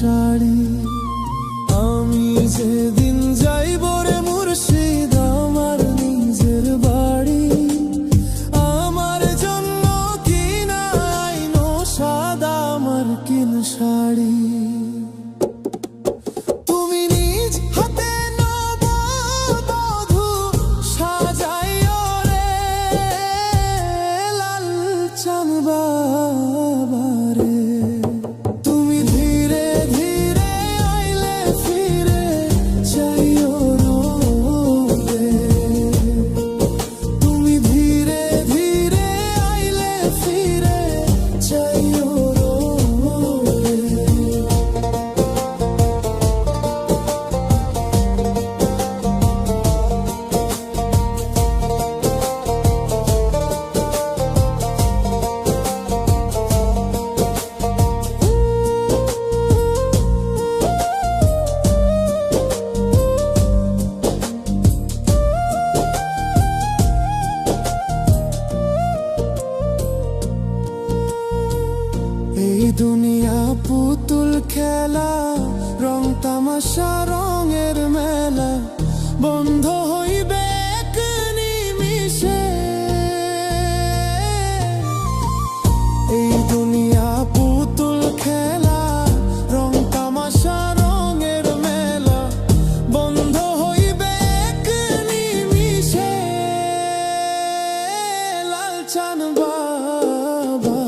শাড়ি। আমি যেদিন যাইব রে মুর্শিদ আমার নিজের বাড়ি, আমার জন্য কিনা আইনো সাদা মার্কিন শাড়ি। এই দুনিয়া পুতুল খেলা, রং তামাশা রঙের মেলা, বন্ধ হইবে এক নিমিষে। এই দুনিয়া পুতুল খেলা, রং তামাশা রঙের মেলা, বন্ধ হইবে এক নিমিষে। লালচান বাবা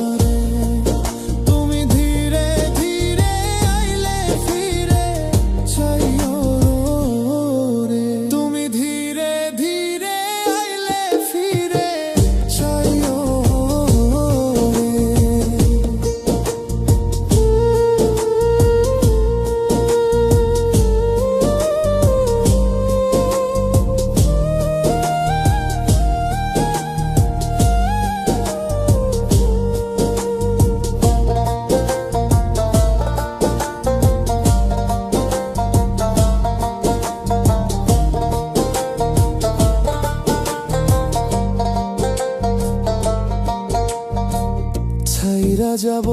ছাইরা যাব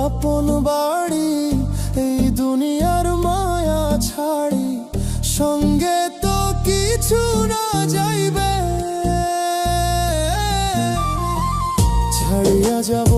আপন বাড়ি, এই দুনিয়ার মায়া ছাড়ি, সঙ্গে তো কিছু না যাইবে। ছাড়িয়া যাব